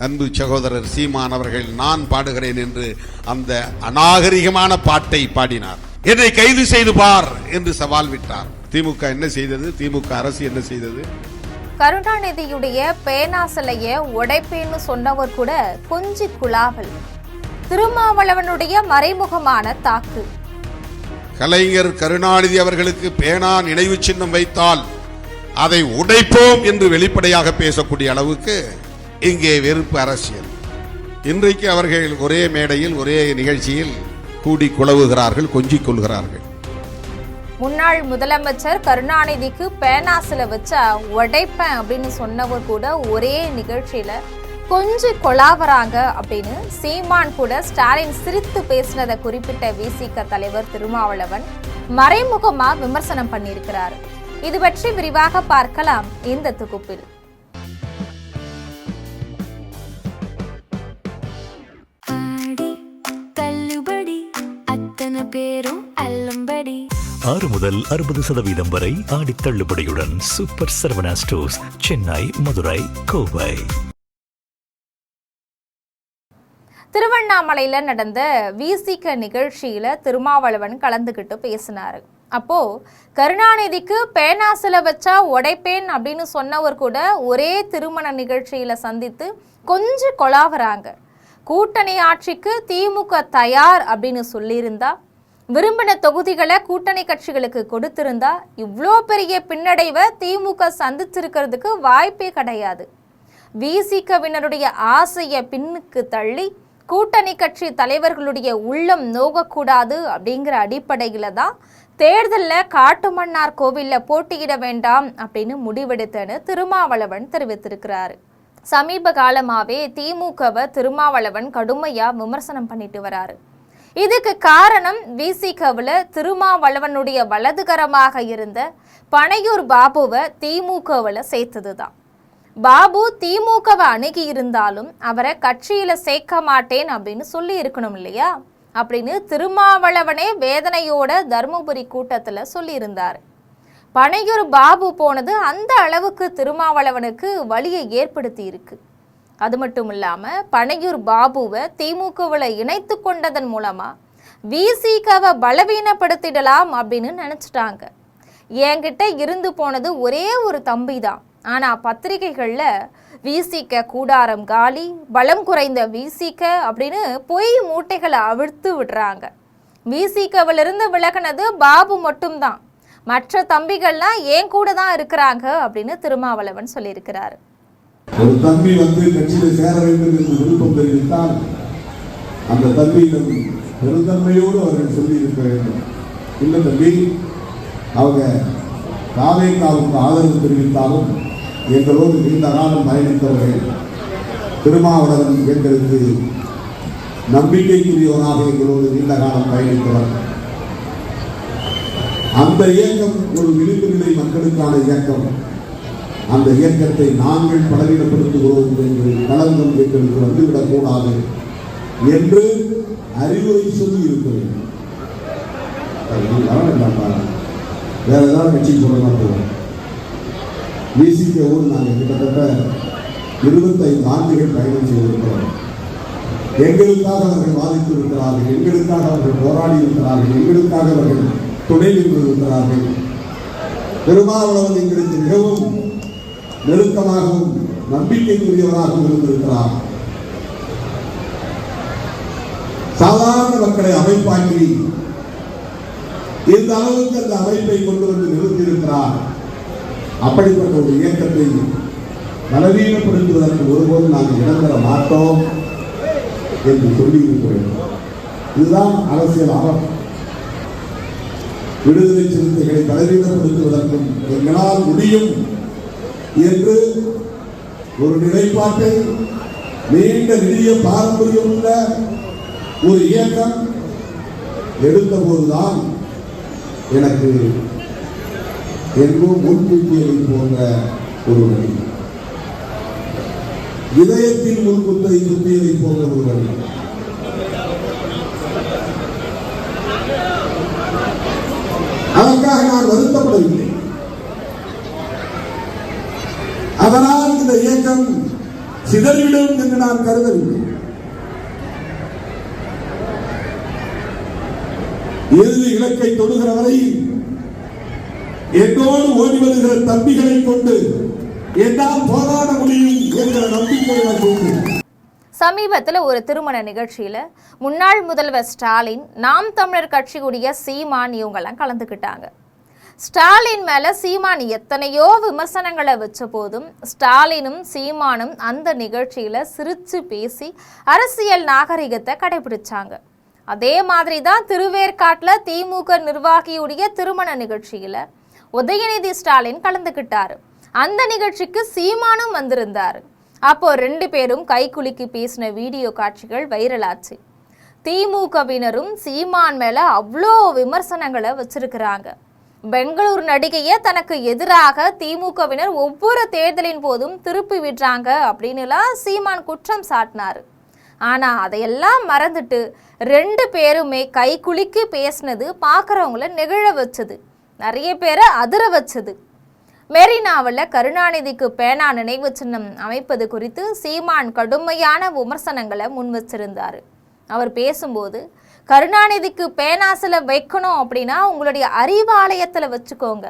அன்பு சகோதரர் சீமான் அவர்கள் நான் பாடுகிறேன் என்று அந்த அநாகரிகமான பாட்டை பாடினார். என்னை கைது செய்து பார் என்று சவால் விட்டார். திமுக என்ன செய்தது? திமுக அரசு என்ன செய்தது? கருணாநிதியுடைய பேனா சிலையை உடைப்பேன்னு சொன்னவர் கூட கொஞ்சி குழாவல். திருமாவளவனுடைய மறைமுகமான தாக்கு. கலைஞர் கருணாநிதி அவர்களுக்கு பேனா நினைவு சின்னம் வைத்தால் அதை உடைப்போம் என்று வெளிப்படையாக பேசக்கூடிய அளவுக்கு இங்கே வெறுப்பு அரசியல். இன்றைக்கு அவர்கள் ஒரே மேடையில் ஒரே நிகழ்ச்சியில் கூடி குழவுகிறார்கள், கொஞ்சிக் கொள்கிறார்கள். முன்னாள் முதலமைச்சர் கருணாநிதிக்கு பேனா சிலை வச்சா உடைப்பேன் அப்படின்னு சொன்னவர் கூட ஒரே நிகழ்ச்சியில கொஞ்சம் கொலாவறாங்க அப்படின்னு சீமான் கூட ஸ்டாலின் சிரித்து பேசினதை குறிப்பிட்ட விசிக தலைவர் திருமாவளவன் மறைமுகமா விமர்சனம் பண்ணியிருக்கிறார். இது பற்றி விரிவாக பார்க்கலாம் இந்த தொகுப்பில். பேரும் 6 முதல் 60% வரை ஆடி தள்ளுபடியுடன் சூப்பர் சரவணா ஸ்டோர்ஸ், சென்னை, மதுரை, கோவை. திருவண்ணாமலையில நடந்த விசிக நிகழ்ச்சியில திருமாவளவன் கலந்துகிட்டு பேசினாரு. அப்போ கருணாநிதிக்கு பேனா சிலை வச்சா உடைப்பேன் அப்படின்னு சொன்னவர் கூட ஒரே திருமண நிகழ்ச்சியில சந்தித்து கொஞ்சம் கொலாவறாங்க. கூட்டணி ஆட்சிக்கு திமுக தயார் அப்படின்னு சொல்லியிருந்தா, விரும்பின தொகுதிகளை கூட்டணி கட்சிகளுக்கு கொடுத்திருந்தா இவ்வளோ பெரிய பின்னடைவை திமுக சந்திச்சிருக்கிறதுக்கு வாய்ப்பே கிடையாது. விசிகவினருடைய ஆசையை பின்னுக்கு தள்ளி கூட்டணி கட்சி தலைவர்களுடைய உள்ளம் நோகக்கூடாது அப்படிங்கிற அடிப்படையில தான் தேர்தலில் காட்டுமன்னார் கோவிலில் போட்டியிட வேண்டாம் அப்படின்னு முடிவெடுத்தேன்னு திருமாவளவன் தெரிவித்திருக்கிறாரு. சமீப காலமாவே திமுகவை திருமாவளவன் கடுமையா விமர்சனம் பண்ணிட்டு வராரு. இதுக்கு காரணம் விசிகவில் திருமாவளவனுடைய வலதுகரமாக இருந்த பனையூர் பாபுவை திமுகவில் சேர்த்ததுதான். பாபு திமுகவை அணுகி இருந்தாலும் அவரை கட்சியில சேர்க்க மாட்டேன் அப்படின்னு சொல்லி இருக்கணும் இல்லையா அப்படின்னு திருமாவளவனே வேதனையோட தர்மபுரி கூட்டத்துல சொல்லி இருந்தார். பனையூர் பாபு போனது அந்த அளவுக்கு திருமாவளவனுக்கு வலியை ஏற்படுத்தி இருக்கு. அது மட்டும் இல்லாம பனையூர் பாபுவை திமுகவில் இணைத்து கொண்டதன் மூலமா விசிகவை பலவீனப்படுத்திடலாம் அப்படின்னு நினைச்சிட்டாங்க. என்கிட்ட இருந்து போனது ஒரே ஒரு தம்பி தான், ஆனா பத்திரிகைகள்ல விசிக கூடாரம் காலி, பலம் குறைந்த விசிக அப்படின்னு பொய் மூட்டைகளை அவிழ்த்து விடுறாங்க. விசிகவிலிருந்து விலகினது பாபு மட்டும்தான், மற்ற தம்பிகள்லாம் ஏன் கூட தான் இருக்கிறாங்க அப்படின்னு திருமாவளவன் சொல்லியிருக்கிறாரு. ஒரு தம்பி கட்சியில சேர வேண்டும் என்று விருப்பம் தெரிவித்தால் அந்த தம்பியிடம் பெருந்தன்மையோடு அவர்கள் சொல்லி இருக்க வேண்டும். இல்லை தம்பி, அவங்க காவேக்காவுக்கு ஆதரவு தெரிவித்தாலும் எங்களோடு நீண்ட காலம் பயணித்தவர்கள், திருமாவளவன் எங்களுக்கு நம்பிக்கைக்குரியவனாக எங்களோடு நீண்ட காலம் பயணித்தவர். அந்த இயக்கம் ஒரு விளிம்பு நிலை மக்களுக்கான இயக்கம். அந்த இயக்கத்தை நாங்கள் பலவீனப்படுத்துகிறோம் என்று களங்கம் எங்களுக்கு வந்துவிடக்கூடாது என்று அறிவுரை சொல்லி இருக்க வேண்டும். வேற ஏதாவது கட்சி சொல்ல மாட்டோம். விசிகவோடு நாங்கள் கிட்டத்தட்ட 25 ஆண்டுகள் பயணம் செய்திருக்கிறோம். எங்களுக்காக அவர்கள் வாதித்து இருக்கிறார்கள், எங்களுக்காக அவர்கள் போராடி இருக்கிறார்கள், எங்களுக்காக அவர்கள் துணை நின்றிருக்கிறார்கள். திருமாவளவன் எங்களுக்கு மிகவும் நெருக்கமாகவும் நம்பிக்கைக்குரியவராகவும் இருந்திருக்கிறார். சாதாரண மக்களை அமைப்பாக்கி இந்த அளவுக்கு அந்த அமைப்பை கொண்டு வந்து நிறுத்தியிருக்கிறார். அப்படிப்பட்ட ஒரு இயக்கத்தை பலவீனப்படுத்துவதற்கு ஒருபோதும் நாங்கள் இடம் தர மாட்டோம் என்று சொல்லியிருக்கிறோம். இதுதான் அரசியல் ஆரம். விடுதலை சிறுத்தைகளை பலவீனப்படுத்துவதற்கும் எங்களால் முடியும் என்று ஒரு நிலைப்பாட்டை நீண்ட நெடிய பாரம்பரியம் உள்ள ஒரு இயக்கம் எடுத்த போதுதான் எனக்கு எங்கும் முன்கூட்டியதை போன்ற ஒரு வழி, இதயத்தில் முன்குத்தை குத்தியதை போன்ற ஒரு வழி. அதற்காக நான் வருத்தப்படவில்லை. அதனால் இந்த இயக்கம் சிதறிவிடும் என்று நான் கருதவில்லை. இறுதி இலக்கை தொடுகிற வரை என்னோடு ஓடி வருகிற தம்பிகளை கொண்டு என்னால் போராட முடியும் என்கிற நம்பிக்கை எனக்கு உண்டு. சமீபத்தில் ஒரு திருமண நிகழ்ச்சியில முன்னாள் முதல்வர் ஸ்டாலின், நாம் தமிழர் கட்சியுடைய சீமான் இவங்கெல்லாம் கலந்துக்கிட்டாங்க. ஸ்டாலின் மேல சீமான் எத்தனையோ விமர்சனங்களை வச்ச போதும் ஸ்டாலினும் சீமானும் அந்த நிகழ்ச்சியில சிரிச்சு பேசி அரசியல் நாகரிகத்தை கடைபிடிச்சாங்க. அதே மாதிரி தான் திருவேற்காட்டில் திமுக நிர்வாகியுடைய திருமண நிகழ்ச்சியில உதயநிதி ஸ்டாலின் கலந்துக்கிட்டாரு. அந்த நிகழ்ச்சிக்கு சீமானும் வந்திருந்தாரு. அப்போ 2 பேரும் கைக்குலுக்கி பேசின வீடியோ காட்சிகள் வைரலாச்சு. திமுகவினரும் சீமான் மேல அவ்வளோ விமர்சனங்களை வச்சிருக்கிறாங்க. பெங்களூர் நடிகையை தனக்கு எதிராக திமுகவினர் ஒவ்வொரு தேர்தலின் போதும் திருப்பி விடுறாங்க அப்படின்னுலாம் சீமான் குற்றம் சாட்டினாரு. ஆனா அதையெல்லாம் மறந்துட்டு 2 பேருமே கைக்குலுக்கி பேசினது பார்க்குறவங்கள நெகிழ வச்சது, நிறைய பேரை அதிர வச்சது. மெரினாவில் கருணாநிதிக்கு பேனா நினைவு சின்னம் அமைப்பது குறித்து சீமான் கடுமையான விமர்சனங்களை முன் வச்சிருந்தாரு. அவர் பேசும்போது, கருணாநிதிக்கு பேனா சிலை வைக்கணும் அப்படின்னா உங்களுடைய அறிவாலயத்தில் வச்சுக்கோங்க,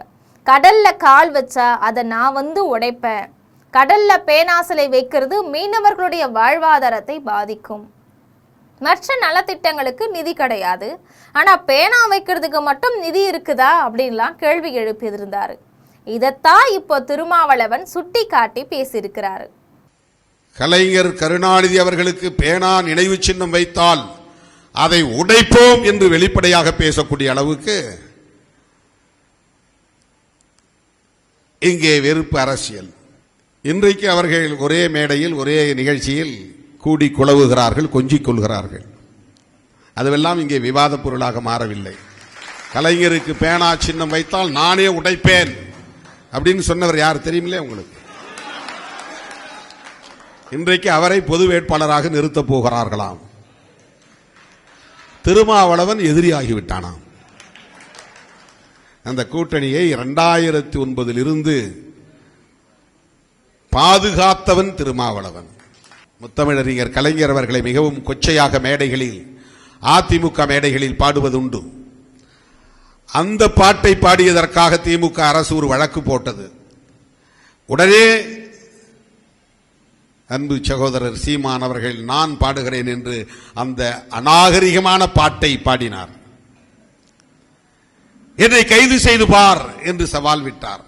கடல்ல கால் வச்சா அதை நான் வந்து உடைப்பேன், கடல்ல பேனா சிலை வைக்கிறது மீனவர்களுடைய வாழ்வாதாரத்தை பாதிக்கும், மற்ற நலத்திட்டங்களுக்கு நிதி கிடையாது, ஆனா பேனா வைக்கிறதுக்கு மட்டும் நிதி இருக்குதா அப்படின்லாம் கேள்வி எழுப்பியிருந்தாரு. இதைத்தான் இப்போ திருமாவளவன் சுட்டி காட்டி பேசியிருக்கிறாரு. கலைஞர் கருணாநிதி அவர்களுக்கு பேனா நினைவு சின்னம் வைத்தால் அதை உடைப்போம் என்று வெளிப்படையாக பேசக்கூடிய அளவுக்கு இங்கே வெறுப்பு அரசியல். இன்றைக்கு அவர்கள் ஒரே மேடையில் ஒரே நிகழ்ச்சியில் கூடி குழவுகிறார்கள், கொஞ்சிக் கொள்கிறார்கள். அதுவெல்லாம் இங்கே விவாத பொருளாக மாறவில்லை. கலைஞருக்கு பேனா சின்னம் வைத்தால் நானே உடைப்பேன் அப்படின்னு சொன்னவர் யார் தெரியுமில்லே உங்களுக்கு? இன்றைக்கு அவரை பொது வேட்பாளராக நிறுத்தப் போகிறார்களாம். திருமாவளவன் எதிரியாகிவிட்டானாம். அந்த கூட்டணியை 2009 இருந்து பாதுகாத்தவன் திருமாவளவன். முத்தமிழறிஞர் கலைஞர் அவர்களை மிகவும் கொச்சையாக மேடைகளில், அதிமுக மேடைகளில் பாடுவதுண்டு. அந்த பாட்டை பாடியதற்காக திமுக அரசு ஒரு வழக்கு போட்டது. உடனே அன்பு சகோதரர் சீமான் அவர்கள் நான் பாடுகிறேன் என்று அந்த அநாகரிகமான பாட்டை பாடினார். என்னை கைது செய்து பார் என்று சவால் விட்டார்.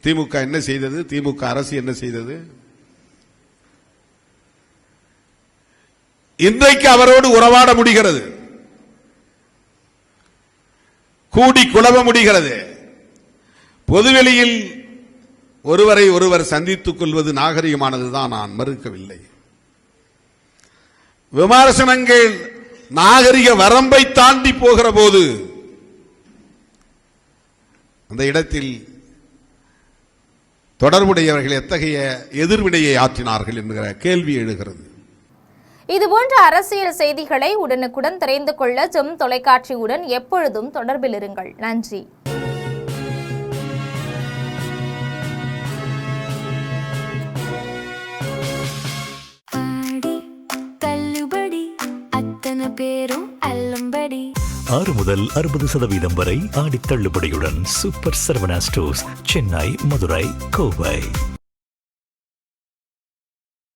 திமுக என்ன செய்தது? திமுக அரசு என்ன செய்தது? இன்றைக்கு அவரோடு உறவாட முடிகிறது, கூடி குழவ முடிகிறது. பொதுவெளியில் ஒருவரை ஒருவர் சந்தித்துக் கொள்வது நாகரிகமானதுதான், நான் மறுக்கவில்லை. விமர்சனங்கள் நாகரிக வரம்பை தாண்டி போகிற போது அந்த இடத்தில் தொடர்புடையவர்கள் எத்தகைய எதிர்வினையை ஆற்றினார்கள் என்கிற கேள்வி எழுகிறது. இதுபோன்ற அரசியல் செய்திகளை உடனுக்குடன் தெரிந்து கொள்ள ஜெம் தொலைக்காட்சியுடன் எப்பொழுதும் தொடர்பில் இருங்கள். நன்றி. பேரும் அல்லும்படி 6 முதல் 60% வரை ஆடி தள்ளுபடியுடன் சூப்பர் சரவணா ஸ்டோர்ஸ், சென்னை, மதுரை, கோவை.